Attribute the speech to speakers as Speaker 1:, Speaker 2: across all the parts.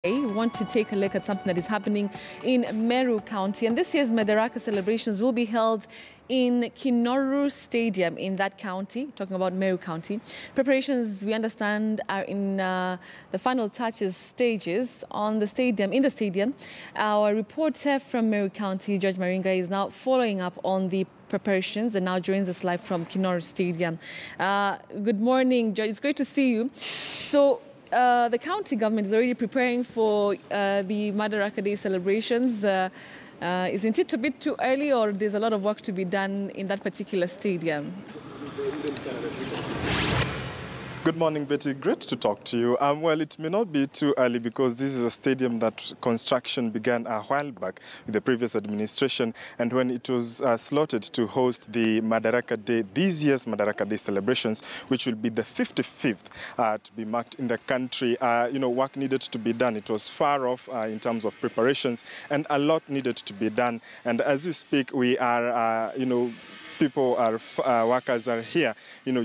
Speaker 1: We want to take a look at something that is happening in Meru County. And this year's Madaraka celebrations will be held in Kinoru Stadium in that county, talking about Meru County. Preparations, we understand, are in the final touches stages in the stadium. Our reporter from Meru County, George Maringa, is now following up on the preparations and now joins us live from Kinoru Stadium. Good morning, George. It's great to see you. So, the county government is already preparing for the Madaraka Day celebrations. Isn't it a bit too early, or there's a lot of work to be done in that particular stadium?
Speaker 2: Good morning, Betty. Great to talk to you. Well, it may not be too early because this is a stadium that construction began a while back with the previous administration, and when it was slotted to host the Madaraka Day, this year's Madaraka Day celebrations, which will be the 55th to be marked in the country, work needed to be done. It was far off in terms of preparations, and a lot needed to be done. And as we speak, we are, workers are here,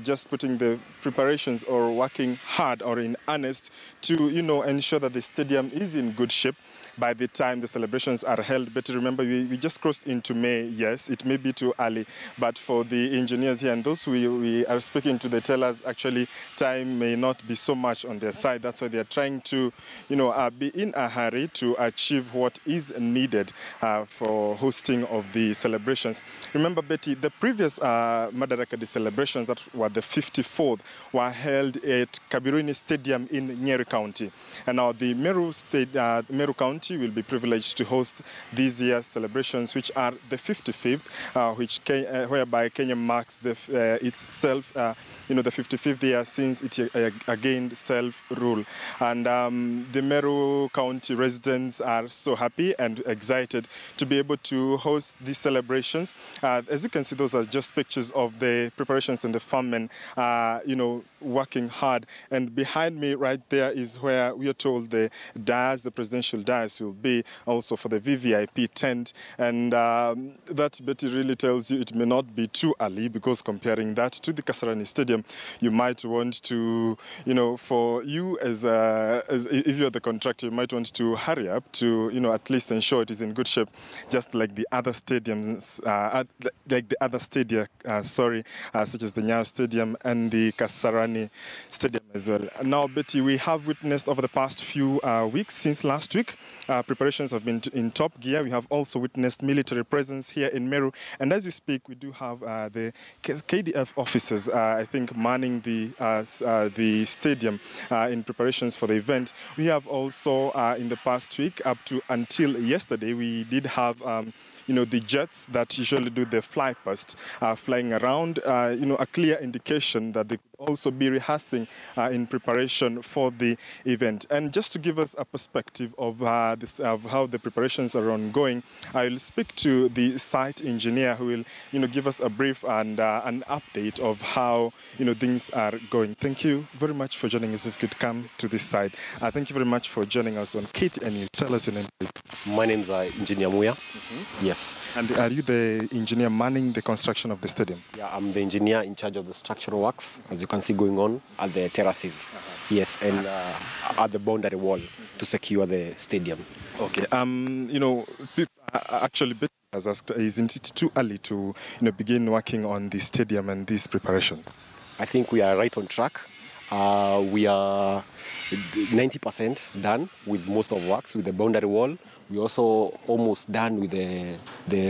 Speaker 2: just putting the preparations or working hard or in earnest to, ensure that the stadium is in good shape by the time the celebrations are held. But remember, we just crossed into May. Yes, it may be too early, but for the engineers here and those we are speaking to, they tell us actually time may not be so much on their side. That's why they are trying to, be in a hurry to achieve what is needed for hosting of the celebrations. Remember, Betty, the previous Madaraka Day celebrations that were the 54th were held at Kabirini Stadium in Meru County. And now the Meru County will be privileged to host this year's celebrations, which are the 55th, whereby Kenya marks itself, the 55th year since it gained self-rule. And the Meru County residents are so happy and excited to be able to host these celebrations. As you can see, those are just pictures of the preparations and the farmmen, working hard. And behind me right there is where we are told the presidential dais will be, also for the VVIP tent. And that, Betty, really tells you it may not be too early, because comparing that to the Kasarani Stadium, you might want to, for you as if you're the contractor, you might want to hurry up to, at least ensure it is in good shape, just like the other stadiums, such as the Nyayo Stadium and the Kasarani Stadium as well. Now, Betty, we have witnessed over the past few weeks, since last week, preparations have been in top gear. We have also witnessed military presence here in Meru, and as we speak, we do have the KDF officers, I think, manning the stadium in preparations for the event. We have also, in the past week, up to until yesterday, we did have the jets that usually do the fly past flying around, a clear indication that they could also be rehearsing in preparation for the event. And just to give us a perspective of how the preparations are ongoing, I will speak to the site engineer who will, give us a brief and an update of how, things are going. Thank you very much for joining us. If you could come to this side. Thank you very much for joining us on KTNU. Tell us your name, please.
Speaker 3: My name is Engineer Muya. Yes.
Speaker 2: And are you the engineer manning the construction of the stadium?
Speaker 3: Yeah, I'm the engineer in charge of the structural works, as you can see going on at the terraces. Yes, and at the boundary wall to secure the stadium.
Speaker 2: Okay. People actually has asked, isn't it too early to begin working on the stadium and these preparations?
Speaker 3: I think we are right on track. We are 90% done with most of works with the boundary wall. We're also almost done with the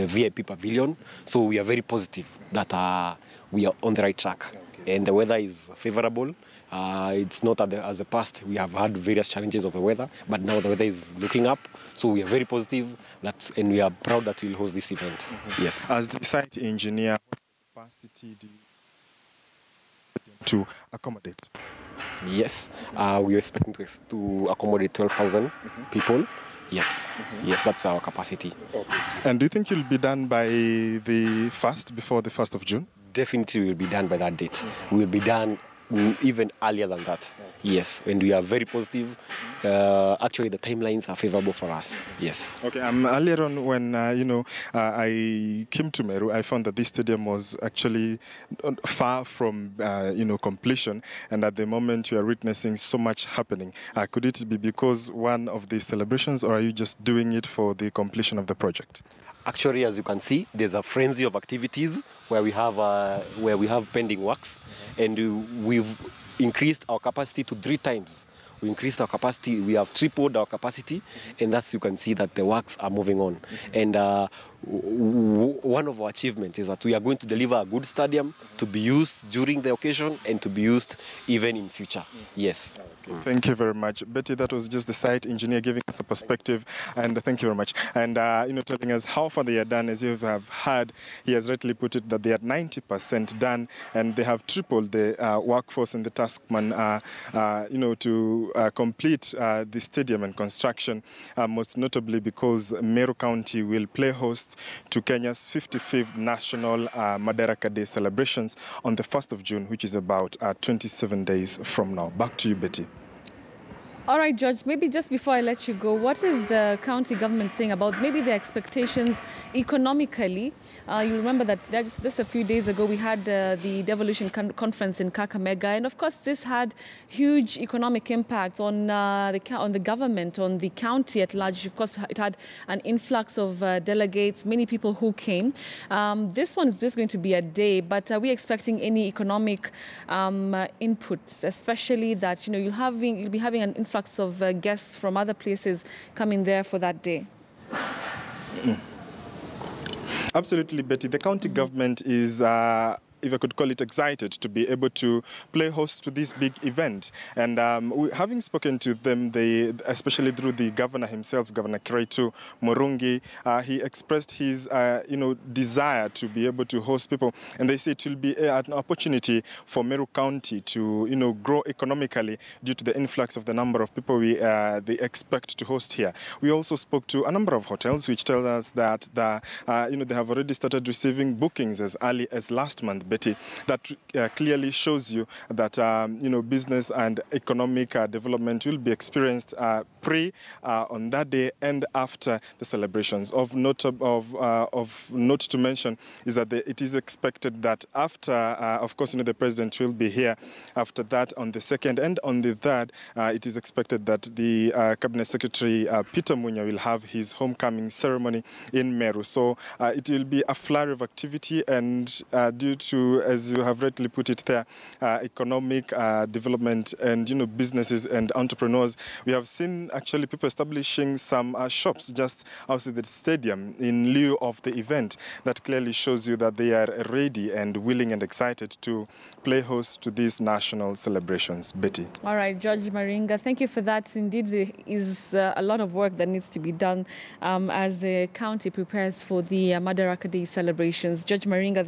Speaker 3: VIP pavilion. So we are very positive that we are on the right track. Okay. And the weather is favorable. It's not as the past. We have had various challenges of the weather, but now the weather is looking up. So we are very positive and we are proud that we'll host this event. Mm-hmm. Yes.
Speaker 2: As the site engineer, what capacity do you to accommodate?
Speaker 3: Yes, we are expecting to accommodate 12,000 people. Yes, yes, that's our capacity.
Speaker 2: Okay. And do you think you'll be done by before the 1st of June?
Speaker 3: Definitely we'll be done by that date. We will be done even earlier than that. Yes, and we are very positive. Actually, the timelines are favorable for us. Yes.
Speaker 2: Okay. Earlier on, when I came to Meru, I found that this stadium was actually far from completion, and at the moment you are witnessing so much happening. Could it be because one of the celebrations, or are you just doing it for the completion of the project?
Speaker 3: Actually, as you can see, there's a frenzy of activities where we have pending works, and we've increased our capacity to 3 times. We increased our capacity. We have tripled our capacity, and thus you can see that the works are moving on. And one of our achievements is that we are going to deliver a good stadium to be used during the occasion and to be used even in future. Yes.
Speaker 2: Okay. Thank you very much, Betty. That was just the site engineer giving us a perspective, and thank you very much. And telling us how far they are done. As you have heard, he has rightly put it that they are 90% done, and they have tripled the workforce and the taskman, to complete the stadium and construction. Most notably because Meru County will play host to Kenya's 55th National Madaraka Day celebrations on the 1st of June, which is about 27 days from now. Back to you, Betty.
Speaker 1: All right, George, maybe just before I let you go, what is the county government saying about maybe the expectations economically? You remember that just a few days ago, we had the devolution conference in Kakamega. And of course, this had huge economic impacts on the government, on the county at large. Of course, it had an influx of delegates, many people who came. This one is just going to be a day, but are we expecting any economic input, especially that, you'll be having an influx of guests from other places coming there for that day?
Speaker 2: Absolutely, Betty. The county government is, if I could call it, excited to be able to play host to this big event. And having spoken to them, especially through the governor himself, Governor Kinoru Murungi, he expressed his, desire to be able to host people. And they say it will be an opportunity for Meru County to, grow economically due to the influx of the number of people they expect to host here. We also spoke to a number of hotels, which tell us that they have already started receiving bookings as early as last month. Betty, that clearly shows you that business and economic development will be experienced on that day and after the celebrations. Of note to mention is that it is expected that after, of course, the president will be here. After that, on the 2nd and on the 3rd, it is expected that the cabinet secretary Peter Munya will have his homecoming ceremony in Meru. So it will be a flurry of activity, and due to, as you have rightly put it there, economic development and businesses and entrepreneurs. We have seen actually people establishing some shops just outside the stadium in lieu of the event. That clearly shows you that they are ready and willing and excited to play host to these national celebrations. Betty. All
Speaker 1: right, George Maringa, thank you for that. Indeed, there is a lot of work that needs to be done as the county prepares for the Madaraka Day celebrations. George Maringa.